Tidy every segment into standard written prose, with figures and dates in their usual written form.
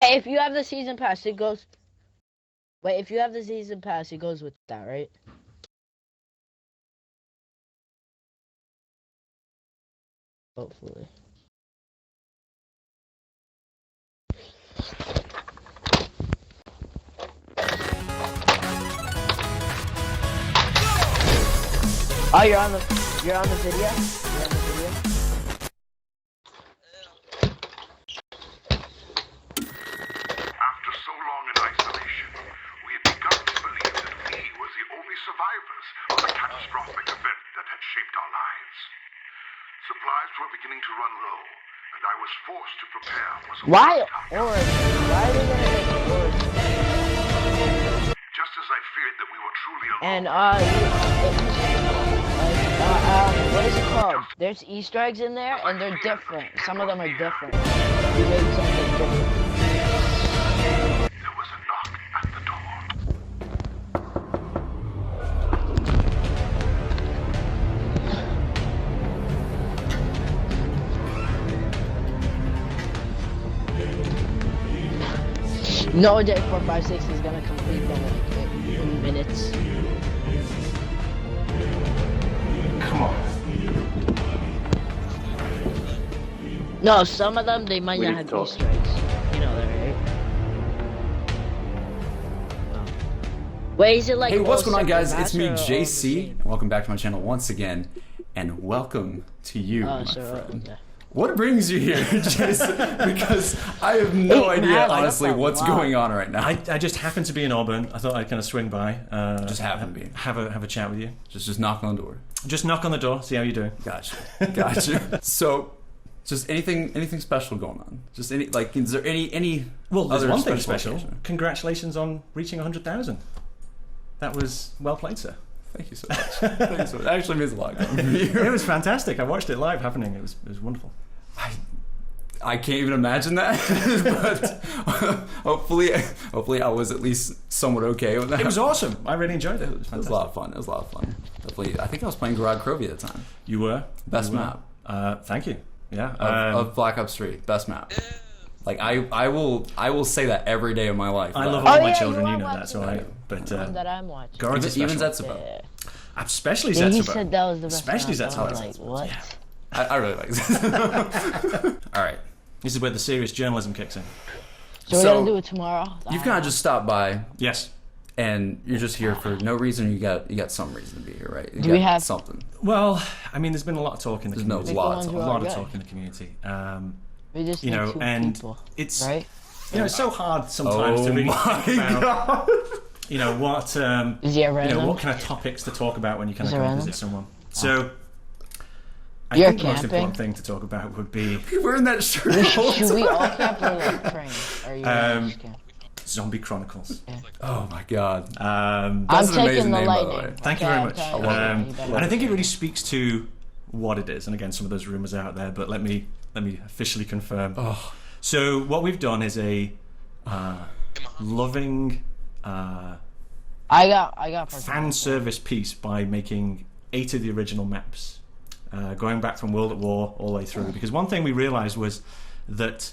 Hey, if you have the season pass, it goes. Wait, if you have the season pass, it goes with that, right? Hopefully. Oh, you're on the video? You're on the video? After so long in isolation, we had begun to believe that we were the only survivors of the catastrophic event that had shaped our lives. Supplies were beginning to run low, and I was forced to prepare for some Why hostile- orange? Why are they gonna make it orange? Just as I feared that we were truly alone. And what is it called? There's Easter eggs in there, and they're different. Some of them are different. You made something different. There was a knock at the door. No Day 456 is gonna complete them in minutes. Come on. No, some of them they might not have talk. Easter eggs. You know that, right? Wait, is it like? Hey, what's all going on, guys? separate It's me, maps or all the JC. same? Welcome back to my channel once again, and welcome to you, my friend. yeah. What brings you here, Jason? Because I have no Hey, idea, man, honestly, that's a what's lot. going on right now. I just happened to be in Auburn. I thought I'd kind of swing by. Just happened to be. Have a chat with you. Just knock on the door. Just knock on the door, see how you're doing. Gotcha. Gotcha. So, just anything special going on? Just any, like, is there any Well, there's other one thing special. occasion? Congratulations on reaching 100,000. That was well played, sir. Thank you so much. Thank you so much. That actually means a lot coming from you. It was fantastic. I watched it live happening. It was wonderful. I can't even imagine that, but hopefully I was at least somewhat okay with that. It was awesome. I really enjoyed it. It was It was fantastic. a lot of fun. It was a lot of fun. Definitely, I think I was playing Garage Crovy at the time. You were Best You were. map Thank you. Yeah. of Black Ops 3. Best map. Like I will say that every day of my life. I love Oh, all my yeah, children. you You are know that, so watching I. But The one that I'm watching. Guards are even special. Zetsubo. Yeah. Especially Yeah, he Zetsubo. said that was the best. Especially map. I was Zetsubo. like, what? Yeah. I really like this. All right. This is where the serious journalism kicks in. So we're So, gonna do it tomorrow. You've kind of just stopped by, Yes. and you're just here for no reason. You got some reason to be here, right? You Do we got have- something? Well, I mean, there's been a lot of talk in the There's no community. lots. ones A who are lot of good. talk in the community. We just You need know, two and people, it's right? it's so hard sometimes to really think about, you know, what Is he a you know, random? what kind of topics to talk about when you kind Is of it go random? visit someone. So, I You're think the most camping? important thing to talk about would be You're wearing that shirt. the whole Should we time. all camp or like train? Or you just camp? Zombie Chronicles. Oh my god. I'm That's an taking amazing the name, by the lightning. way. Thank you Okay, very I'm much. telling you, you better- And I think it really speaks to what it is. And again, some of those rumors are out there, but let me officially confirm. Oh. So what we've done is a loving I got fan service piece by making 8 of the original maps, going back from World at War all the way through. Because one thing we realized was that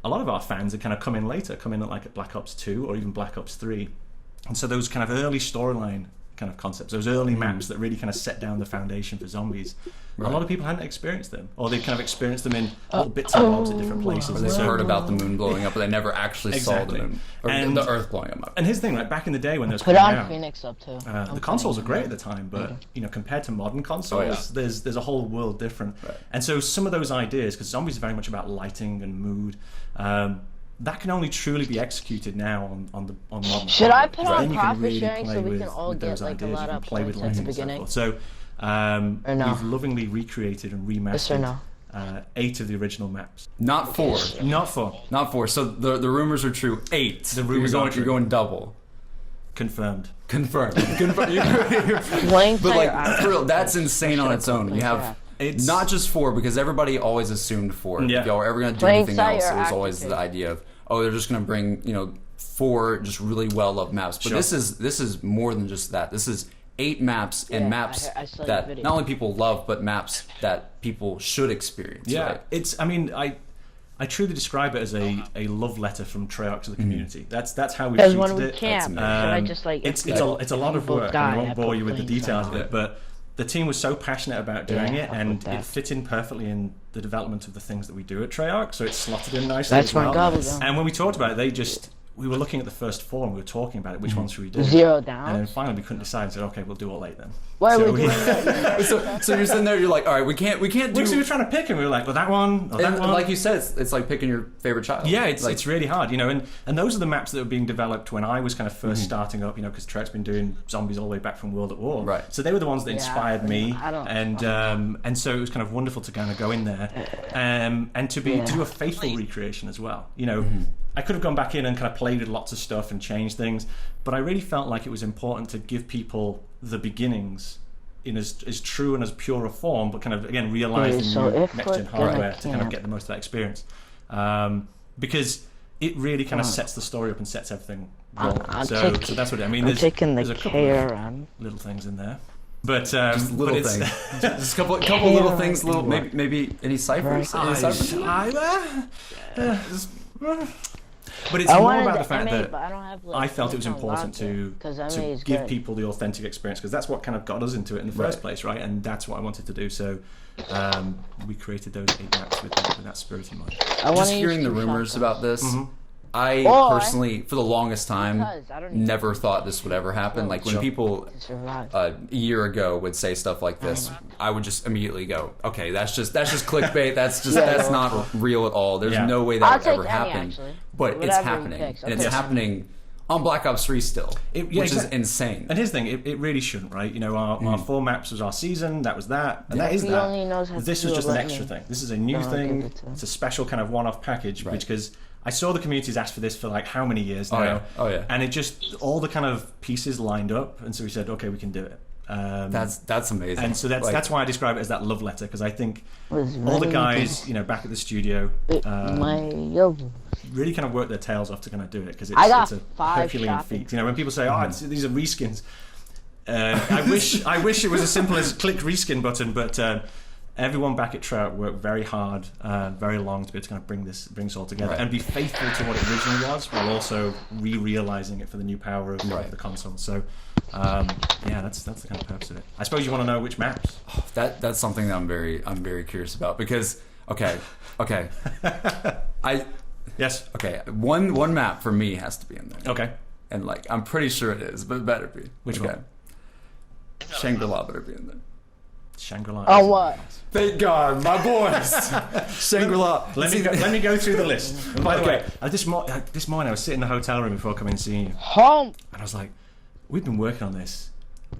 a lot of our fans had kind of come in later, come in at like at Black Ops 2 or even Black Ops 3. And so those kind of early storyline kind of concepts, those early maps that really kind of set down the foundation for zombies, a lot of people hadn't experienced them, or they'd kind of experienced them in little bits and bobs at different places. They've So- heard about the moon blowing up, but they never actually Exactly. saw the moon or And- the Earth blowing up. And here's the thing, like back in the day when those Put came on out, Phoenix up too. the consoles are great at the time, but you know, compared to modern consoles, there's a whole world different. Right. And so some of those ideas, because zombies are very much about lighting and mood, that can only truly be executed now on modern. Should I hardware, put because on then you can profit really sharing play so we with- can all with get those like a ideas. lot You can of play with points at lighting the and beginning? so forth. So Or no? we've lovingly recreated and Yes or remastered no? 8 of the original maps. Not 4. Not 4. Not 4. So the rumors are true. 8. The rumors you're are going, true. You're going double. Confirmed. Confirmed. Confirmed. Playing But player like, for real, that's insane on its own. You have It's not just 4, because everybody always assumed 4. Yeah. If y'all were ever going to do Playing anything else, player it was always active. the idea of, oh, they're just going to bring, 4 just really well-loved maps. But Sure. this is more than just that. This is 8 maps and Yeah, maps I saw your that video. not only people love, but maps that people should experience. Yeah, right? it's. I mean, I truly describe it as a love letter from Treyarch to the community. That's how we There's treated one we it. camp. Should I just like? It's a lot of people work. die, I won't bore you with the put flames details on of it, but the team was so passionate about doing Yeah, it, I and put that. it fit in perfectly in the development of the things that we do at Treyarch. So it slotted in nicely. That's as my well. gobble gum. And when we talked about it, we were looking at the first four and we were talking about it. Which one should we do? 0 And then down. finally we couldn't decide. And said, okay, we'll do all 8 then. Why are So we doing that? So you're sitting there, you're like, all right, we can't We do. were trying to pick, and we were like, well, that one or that And one. like you said, it's like picking your favorite child. Yeah, it's like, it's really hard, you know, and those are the maps that were being developed when I was kind of first starting up, you know, because Treyarch's been doing zombies all the way back from World at War. Right. So they were the ones that inspired me, I don't- and so it was kind of wonderful to kind of go in there, and to do a faithful recreation as well. You know, I could have gone back in and kind of played with lots of stuff and changed things, but I really felt like it was important to give people the beginnings in as true and as pure a form, but kind of again realize Okay, the so new if next we're gen gonna hardware to kind of camp- get the most of that experience, because it really kind of sets the story up and sets everything rolling. I'm So taking- that's what I mean. I'm taking there's the a couple of KRM. little things in there, but just little but it's, things. Just a couple little things. Little maybe any ciphers. Any ciphers? But it's I more wanted about the the fact MA, that but I don't have, like, I felt it was it's important unlocked to yet, 'cause MA is give good. people the authentic experience, because that's what kind of got us into it in the first place, right? And that's what I wanted to do. So we created those 8 maps with that spirit in mind. I wanna Just use hearing the 2 rumors shotguns. about this, I Or- personally, for the longest time, Because I don't even- never thought this would ever happen. Like when Sure. people to survive. a year ago would say stuff like this, I would just immediately go, okay, that's just clickbait. That's not real at all. There's Yeah. no way that I'll would take ever any, happen. actually. But it's Whatever he happening, picks, and I'll it's take happening on Black Ops 3 still, which is exactly. insane. And here's the thing, it really shouldn't, right? You know, our 4 maps was our season, that was that, and that is He that. only knows how to This do was it, just an let extra me. thing. This is a new No, I'll thing. give it to him. It's a special kind of one-off package, because I saw the community's asked for this for like how many years now? Oh, yeah. Oh, yeah. And it just, all the kind of pieces lined up, and so we said, okay, we can do it. That's amazing. And so that's why I describe it as that love letter, because I think Was all the very guys, you know, back at the studio, yo. really kind of work their tails off to kind of do it, because I got it's a 5 Herculean shopping. feat. You know, when people say, "Oh, these are reskins," I wish it was as simple as click reskin button, but everyone back at Treyarch worked very hard, very long to be able to kind of bring this all together Right. and be faithful to what it originally was, while also realizing it for the new power of the console. So, yeah, that's the kind of purpose of it. I suppose you want to know which maps. That's something that I'm very curious about, because okay, Yes. okay, one map for me has to be in there. Okay. And like I'm pretty sure it is, but it better be. Which one? Shangri-La better be in there. Shangri-La. Oh, what? Thank God, my boys. Shangri-La. Let me go through the list. And by the Okay. way, this morning I was sitting in the hotel room before coming and seeing you, Home. and I was like, we've been working on this,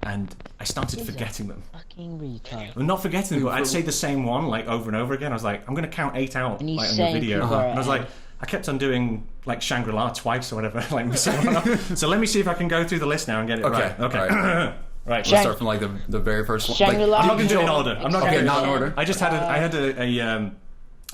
and I started forgetting them. Fucking retard. Well, not forgetting them, but I'd say the same one like over and over again. I was like, I'm going to count 8 out And he's like, on the saying video, people are and I was like, I kept on doing like Shangri-La twice or whatever, like missing one off. So let me see if I can go through the list now and get it right. Okay. all right. Right. Let's start from like the very first one. Shangri-La. I'm not going to do it in order. I'm not Okay, going to. not in order. I just had a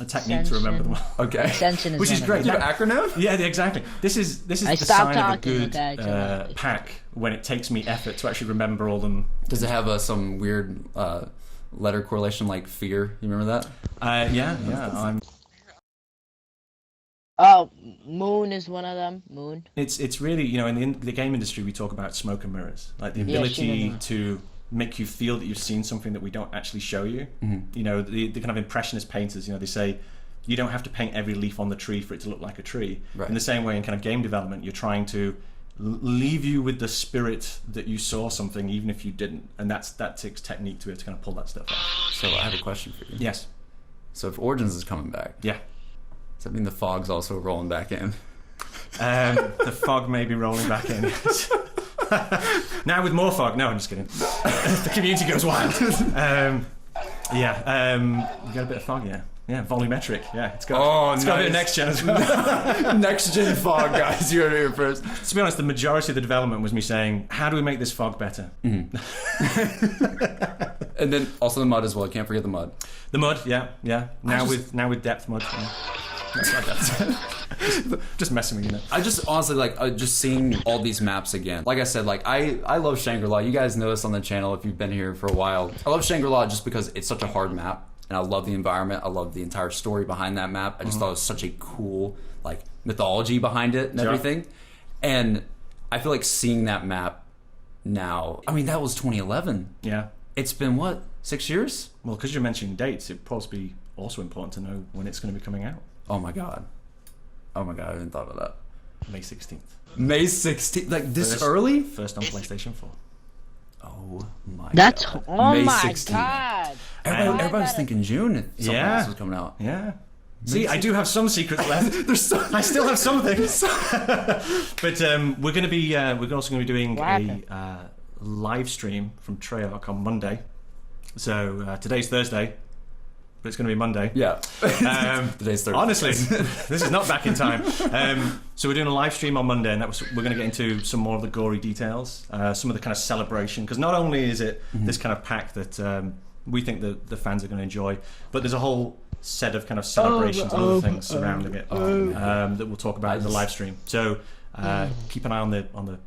technique to remember them all. Okay. Ascension is Which is one great. of You them. have acronym? Yeah, exactly. This is I the stopped sign of a talking, good okay, so- pack, when it takes me effort to actually remember all them. Does it have some weird letter correlation like fear? You remember that? Yeah. I'm. Oh, Moon is one of them. Moon. It's really, you know, in the game industry we talk about smoke and mirrors, like the ability to make you feel that you've seen something that we don't actually show you. You know, the kind of impressionist painters, you know, they say you don't have to paint every leaf on the tree for it to look like a tree. Right. In the same way, in kind of game development, you're trying to leave you with the spirit that you saw something, even if you didn't, and that takes technique to be able to kind of pull that stuff out. So I have a question for you. Yes. So if Origins is coming back, Yeah. does that mean the fog's also rolling back in? The fog may be rolling back in. Now with more fog. No, I'm just kidding. The community goes wild. We got a bit of fog, yeah. Yeah, volumetric. Yeah, it's got a bit of next gen as well. Next gen fog, guys. You heard it here first. To be honest, the majority of the development was me saying, how do we make this fog better? And then also the mud as well. Can't forget the mud. The mud, yeah. Now with depth mud. Yeah. That's not depth. Just messing with you, know. I just honestly like just seeing all these maps again. Like I said, like I love Shangri-La. You guys know this on the channel if you've been here for a while. I love Shangri-La just because it's such a hard map. and I love the environment. I love the entire story behind that map. I just thought it was such a cool like mythology behind it and everything. And I feel like seeing that map now, I mean, that was 2011. Yeah. It's been, what, 6 years? Well, because you're mentioning dates, it'd probably be also important to know when it's going to be coming out. Oh my god, I hadn't thought of that. May 16th. May 16th, like this early? First on PlayStation 4. Oh my That's god. oh May my 16th. God. Everybody was thinking June if something else was coming out. Yeah. See, I do have some secrets left. I still have some things. But we're going to be. We're also going to be doing a live stream from Treyarch on Monday. So today's Thursday, but it's going to be Monday. Yeah. Today's Thursday. Honestly, this is not back in time. So we're doing a live stream on Monday, and we're going to get into some more of the gory details, some of the kind of celebration. Because not only is it this kind of pack that we think that the fans are going to enjoy, but there's a whole set of kind of celebrations and other things surrounding it that we'll talk about in the live stream. So keep an eye on the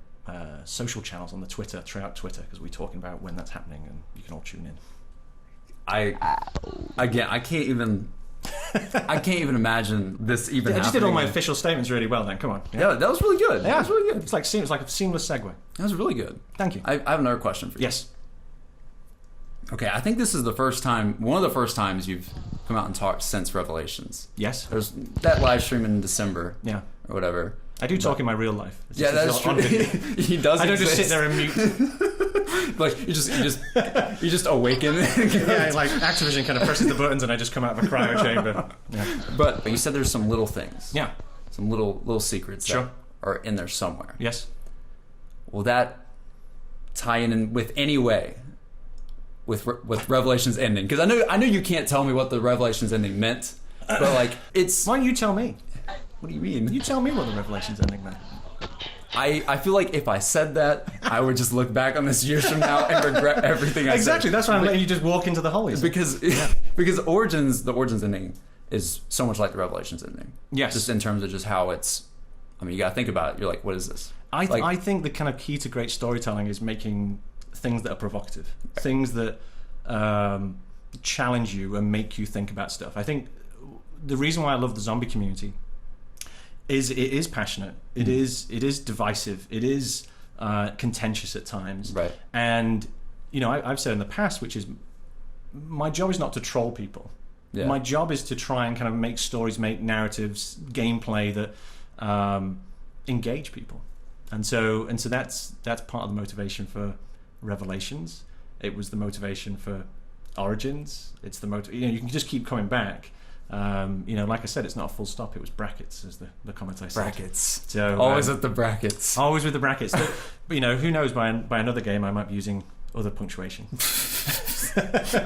social channels on the Treyarch Twitter, because we're talking about when that's happening, and you can all tune in. I can't even imagine this even happening. I just did all my official statements really well then. Come on. Yeah, that was really good. Yeah, that was really good. It's like a seamless segue. That was really good. Thank you. I have another question for you. Yes. Okay, I think this is one of the first times you've come out and talked since Revelations. Yes. There's that live stream in December. Yeah. Or whatever. I do talk in my real life. It's yeah, that's true. He does. I don't just sit there and mute. Like you just awaken. Yeah, like Activision kind of presses the buttons and I just come out of a cryo chamber. Yeah. But you said there's some little things. Yeah. Some little secrets that are in there somewhere. Yes. Will that tie in with any way with Revelations ending? Because I know you can't tell me what the Revelations ending meant, but like it's. Why don't you tell me? What do you mean? You tell me what the Revelations ending meant. I feel like if I said that, I would just look back on this years from now and regret everything I said. Exactly. That's why I'm letting you just walk into the hole. Because the Origins ending is so much like the Revelations ending. Yes. Just in terms of just how it's. I mean, you gotta think about it. You're like, what is this? I think the kind of key to great storytelling is making things that are provocative, things that challenge you and make you think about stuff. I think the reason why I love the zombie community is it is passionate, it is divisive, it is contentious at times, right? And I've said in the past, which is my job is not to troll people. Yeah. My job is to try and kind of make stories, make narratives, gameplay that engage people, and so that's part of the motivation for Revelations. It was the motivation for Origins. It's the you can just keep coming back. Like I said, it's not a full stop. It was brackets, as the comment I said. Brackets. So always at the brackets. Always with the brackets. But who knows? By another game, I might be using other punctuation.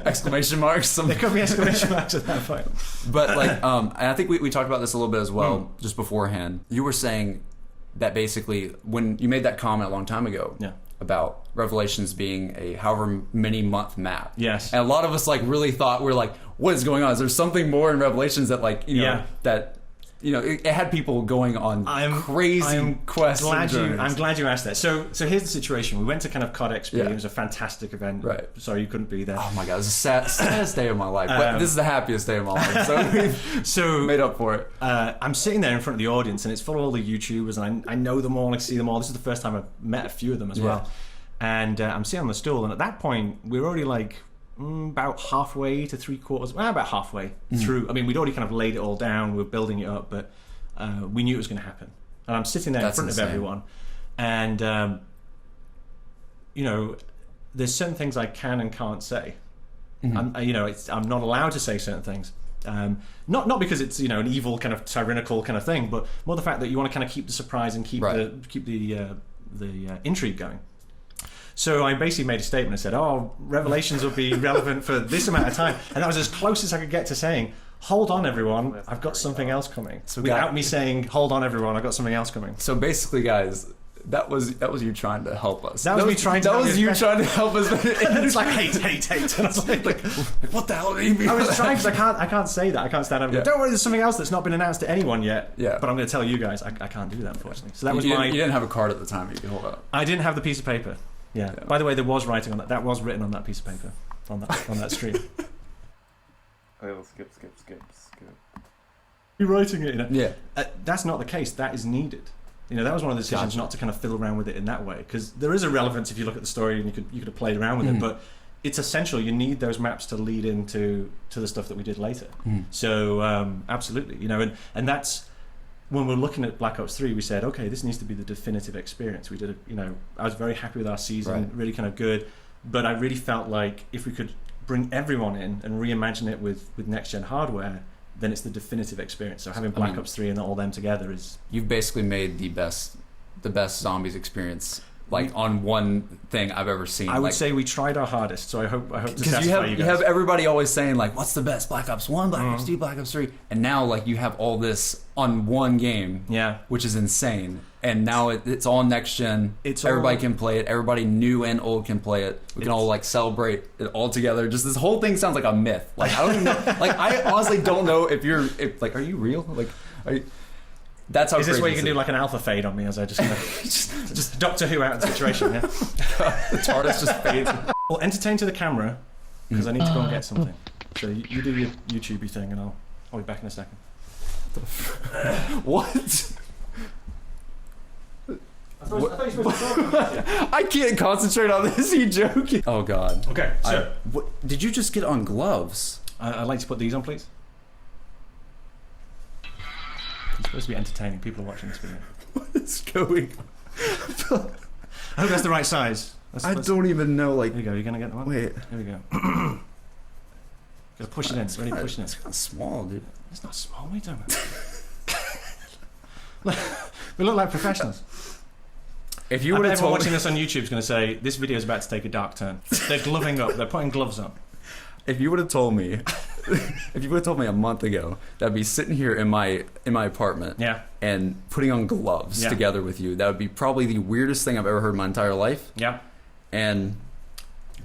Exclamation marks. There could be exclamation marks at that point. But and I think we talked about this a little bit as well, just beforehand. You were saying that basically when you made that comment a long time ago. Yeah. About Revelations being a however many month map. Yes. And a lot of us really thought, we're like, what is going on? Is there something more in Revelations that it had people going on crazy quests. I'm glad you asked that. So here's the situation. We went to kind of COD XP. It was a fantastic event. Right. Sorry you couldn't be there. Oh my god, it was the saddest day of my life. But this is the happiest day of my life. So we made up for it. I'm sitting there in front of the audience and it's full of all the YouTubers and I know them all, I see them all. This is the first time I've met a few of them as well. And I'm sitting on the stool and at that point we were already like about halfway to about halfway through. I mean, we'd already kind of laid it all down, we were building it up, but we knew it was going to happen. And I'm sitting there in front of everyone, and there's certain things I can and can't say. I'm not allowed to say certain things. Not because it's an evil kind of tyrannical kind of thing, but more the fact that you want to kind of keep the surprise and keep the intrigue going. So I basically made a statement and said, Revelations will be relevant for this amount of time. And that was as close as I could get to saying, hold on everyone, I've got something else coming. So without me saying, hold on everyone, I've got something else coming. So basically, guys, that was you trying to help us. That was me trying to help us. That was you trying to help us. And then it's like, hate. And I was like, what the hell do you mean? I was trying because I can't say that. I can't stand up and go, don't worry, there's something else that's not been announced to anyone yet. Yeah. But I'm going to tell you guys, I can't do that, unfortunately. So that was You didn't have a card at the time you could hold up. I didn't have the piece of paper. Yeah. By the way, there was writing on that. That was written on that piece of paper on that stream. skip. Rewriting it, you know. Yeah. That's not the case. That is needed. You know, that was one of the decisions not to kind of fiddle around with it in that way, because there is a relevance if you look at the story, and you could have played around with it, but it's essential. You need those maps to lead into the stuff that we did later. So absolutely, you know, and that's when we're looking at Black Ops 3. We said, okay, this needs to be the definitive experience. We did, you know, I was very happy with our season, really kind of good, but I really felt like if we could bring everyone in and reimagine it with next gen hardware, then it's the definitive experience. So having Black Ops 3 and all them together is... You've basically made the best zombies experience, like, on one thing I've ever seen. I would say we tried our hardest, so I hope to satisfy you guys. You have everybody always saying, like, what's the best? Black Ops 1, Black Ops 2, Black Ops 3. And now, like, you have all this on one game, which is insane. And now it's all next gen. Everybody can play it. Everybody new and old can play it. We can all, like, celebrate it all together. Just this whole thing sounds like a myth. Like, I don't even know. Like, I honestly don't know if are you real? Like, that's how. Is this where you can do like an alpha fade on me as I just kind of just Doctor Who out of the situation? Yeah? The TARDIS just fades. Well, entertain to the camera, because I need to go and get something. So you do your YouTubey thing, and I'll be back in a second. What? I I can't concentrate on this. You joking? Oh God. Okay. So did you just get on gloves? I'd like to put these on, please. It's supposed to be entertaining. People are watching this video. What is going on? I hope that's the right size. I don't even know. Like, here we go. You're gonna get the one. Wait. Here we go. Gotta push it in. Ready? Push it in. It's kind of small, dude. It's not small. What are you doing? We look like professionals. If you would have told watching this on YouTube is going to say this video is about to take a dark turn. They're gloving up. They're putting gloves on. If you would have told me, a month ago that I'd be sitting here in my apartment, and putting on gloves together with you, that would be probably the weirdest thing I've ever heard in my entire life. Yeah. And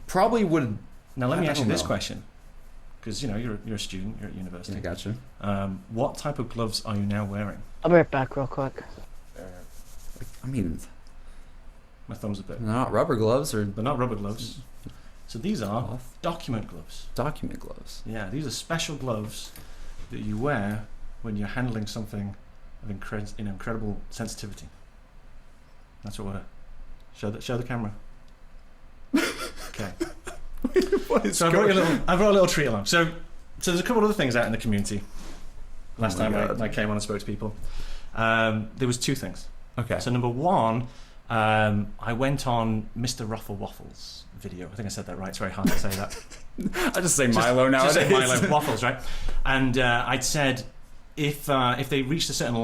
probably would. Now let me ask you this question, because you know you're a student, you're at university. I gotcha. What type of gloves are you now wearing? I'll be right back real quick. I mean, my thumb's a bit. They're not rubber gloves, or they're not rubber gloves. So these are document gloves. Document gloves. Yeah, these are special gloves that you wear when you're handling something of incredible sensitivity. That's what we're... Show the camera. Okay. So I brought a little treat along. So there's a couple other things out in the community. Last time I came on and spoke to people, there was two things. Okay. So number one, I went on Mr. Ruffle Waffles video. I think I said that right. It's very hard to say that. I just say Milo nowadays. Just say Milo Waffles, right? And I'd said if they reached a certain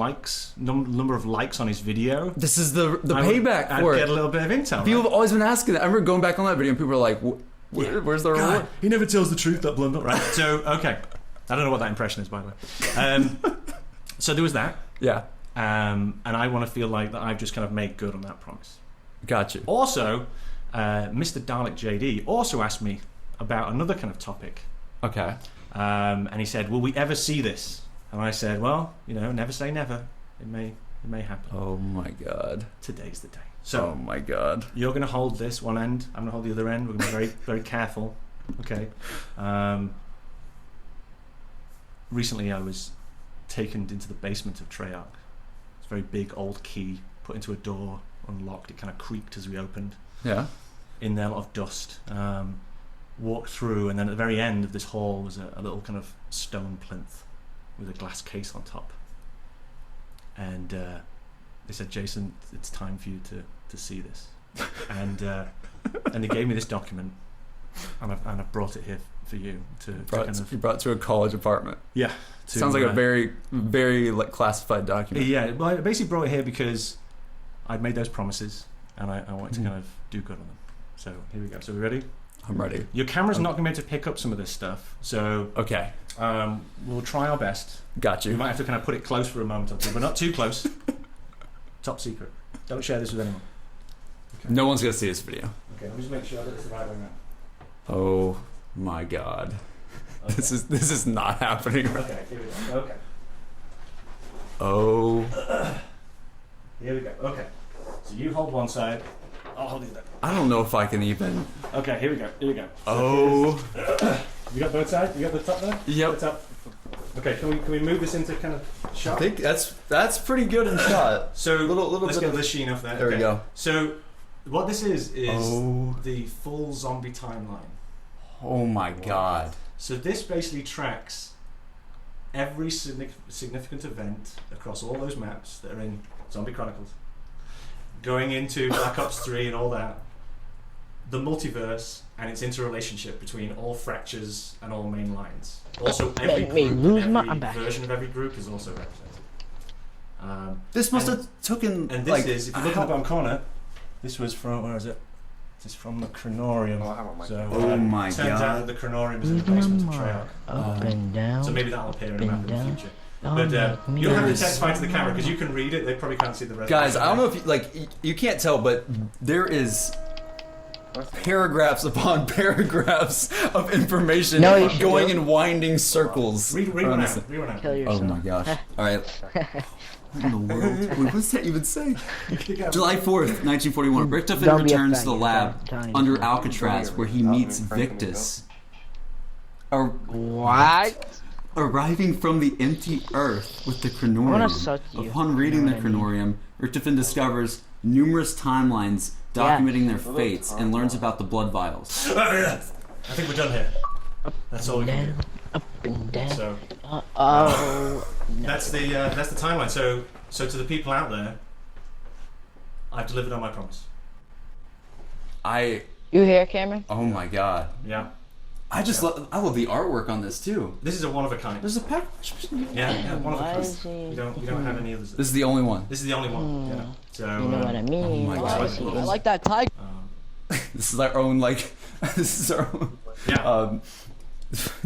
number of likes on his video, this is the payback for it. I'd get a little bit of intel. People have always been asking that. I remember going back on that video and people were like, "Where's the reward?" He never tells the truth, that Blundell, right? So okay, I don't know what that impression is, by the way. So there was that. Yeah. And I want to feel like that I've just kind of made good on that promise. Gotcha. Also, Mr. Dalek JD also asked me about another kind of topic. Okay. And he said, "Will we ever see this?" And I said, "Well, you know, never say never. It may happen." Oh my God. Today's the day. So, oh my God. You're going to hold this one end. I'm going to hold the other end. We're going to be very, very careful. Okay. Recently, I was taken into the basement of Treyarch. It's a very big old key put into a door, unlocked. It kind of creaked as we opened. Yeah. In there, a lot of dust. Walked through, and then at the very end of this hall was a little kind of stone plinth with a glass case on top. And they said, "Jason, it's time for you to see this." And they gave me this document, and I've brought it here for you to You brought it to a college apartment. Yeah. Sounds like a very, very classified document. Yeah, well, I basically brought it here because I'd made those promises, and I wanted to kind of do good on them. So here we go. So we ready? I'm ready. Your camera's not going to be able to pick up some of this stuff, so okay. We'll try our best. Got you. We might have to kind of put it close for a moment or two, but not too close. Top secret. Don't share this with anyone. Okay. No one's going to see this video. Okay, let me just make sure that it's the right way around. Oh my God. Okay. This is not happening. Okay, here we go. Okay. Oh. Here we go. Okay. So you hold one side. I'll hold the other. I don't know if I can even. Okay, here we go. Here we go. Oh. You got both sides? You got the top there? Yep. The top. Okay, can we move this into kind of shot? I think that's pretty good in shot. So little let's bit get of the sheen off there. There we go. So what this is the full zombie timeline. Oh my god. So this basically tracks every significant event across all those maps that are in Zombie Chronicles, going into Black Ops 3 and all that, the multiverse and its interrelationship between all fractures and all main lines. Also, every group, every version of every group is also represented. This must have taken. And this is, if you look in the bottom corner, this was from, where is it? This is from the Cronorium. Oh my turns out that the Cronorium is in the basement of Treyarch. Up and down. So maybe that'll appear in a map in the down. future. But you don't have to testify to the camera because you can read it. They probably can't see the rest. Guys, I don't know if you can't tell, but there is paragraphs upon paragraphs of information going in winding circles. Read one out. Read one out. Kill yourself. Oh my gosh. Alright. What in the world? Wait, what does that even say? July 4th, 1941. Richtofen returns to the lab under Alcatraz where he meets Victus. What? Arriving from the empty Earth with the Cronorium. Upon reading the Cronorium, Richtofen discovers numerous timelines documenting their fates and learns about the blood vials. I think we're done here. That's all we can do. Up and down. So No. that's the timeline. So to the people out there, I've delivered on my promise. You here, Cameron? Oh my god. Yeah. I love the artwork on this too. This is a one of a kind. There's a pack. Yeah, one of a kind. We don't have any others. This is the only one. This is the only one. Yeah. So You know what I mean? Oh my god. I like that tiger. This is our own this is our own yeah.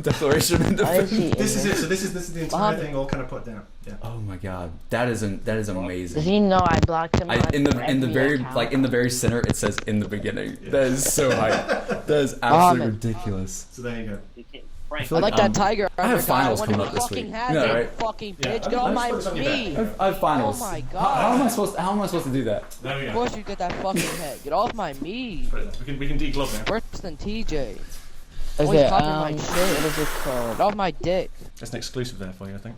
declaration of defense. This is it. So this is the entire thing all kind of put down. Yeah. Oh my god. That is amazing. Does he know I blocked him? In the very center it says in the beginning. Yeah. That is so hype. That is absolutely ridiculous. So there you go. I like that tiger. I have finals coming up this week. Yeah, right? Fucking bitch, get on my knee. I have finals. Oh my god. How am I supposed to do that? There we go. Of course you get that fucking head. Get off my knee. We can deglove now. Worse than TJ. Okay, my shit. What is it called? Get off my dick. That's an exclusive there for you, I think.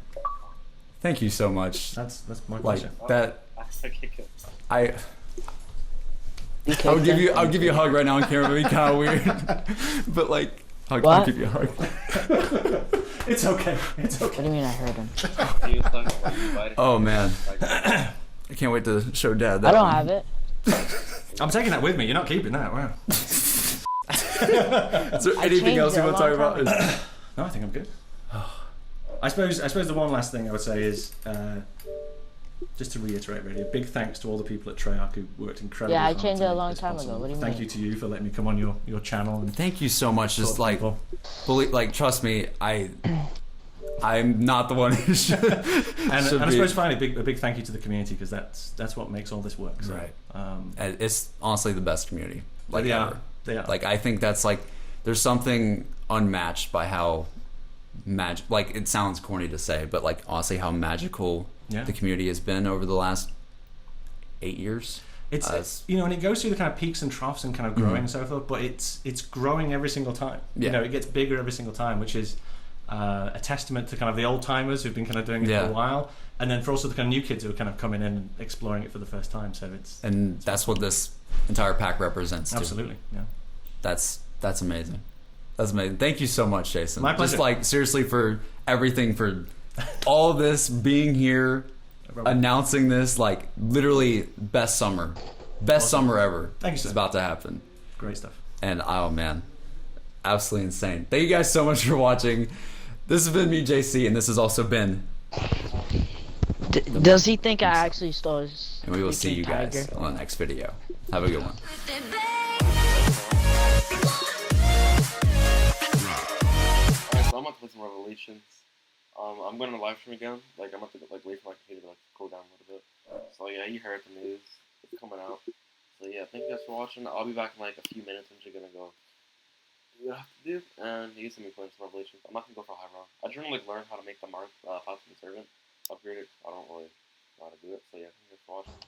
Thank you so much. That's my pleasure. I'll give you a hug right now on camera. It'd be kind of weird, but I'll give you a hug. It's okay. It's okay. What do you mean I heard him? Oh man, I can't wait to show Dad that. I don't have it. I'm taking that with me. You're not keeping that. Wow. Is there anything else you want to talk about? No, I think I'm good. I suppose the one last thing I would say is just to reiterate, really, a big thanks to all the people at Treyarch who worked incredibly hard. Yeah, I changed it a long time ago. What do you mean? Thank you to you for letting me come on your channel. And thank you so much. Just trust me, I'm not the one who should. And I suppose finally, a big thank you to the community because that's what makes all this work. So, right. It's honestly the best community. They are. I think that's there's something unmatched by how it sounds corny to say, but honestly how magical the community has been over the last 8 years. It's and it goes through the kind of peaks and troughs and kind of growing and so forth, but it's growing every single time. Yeah. It gets bigger every single time, which is a testament to kind of the old timers who've been kind of doing it for a while, and then for also the kind of new kids who are kind of coming in and exploring it for the first time. So that's what this entire pack represents. Absolutely, yeah. That's amazing. That's amazing. Thank you so much, Jason. My pleasure. Just seriously for everything, for all of this, being here, announcing this, literally best summer ever. Thank you, sir. It's about to happen. Great stuff. And oh man, absolutely insane. Thank you guys so much for watching. This has been me, JC, and this has also been. Does he think I actually stole his? And we will see you guys on the next video. Have a good one. So I'm about to play some Revelations. I'm going to live stream again. I'm about to wait for my computer to cool down a little bit. So yeah, you heard the news. It's coming out. So yeah, thank you guys for watching. I'll be back in a few minutes. I'm just gonna go do what I have to do, and you see me playing some Revelations. I'm not gonna go for high round. I just want to learn how to make the mark, Path of the Servant. Upgrade it. I don't really know how to do it. So yeah, thank you guys for watching.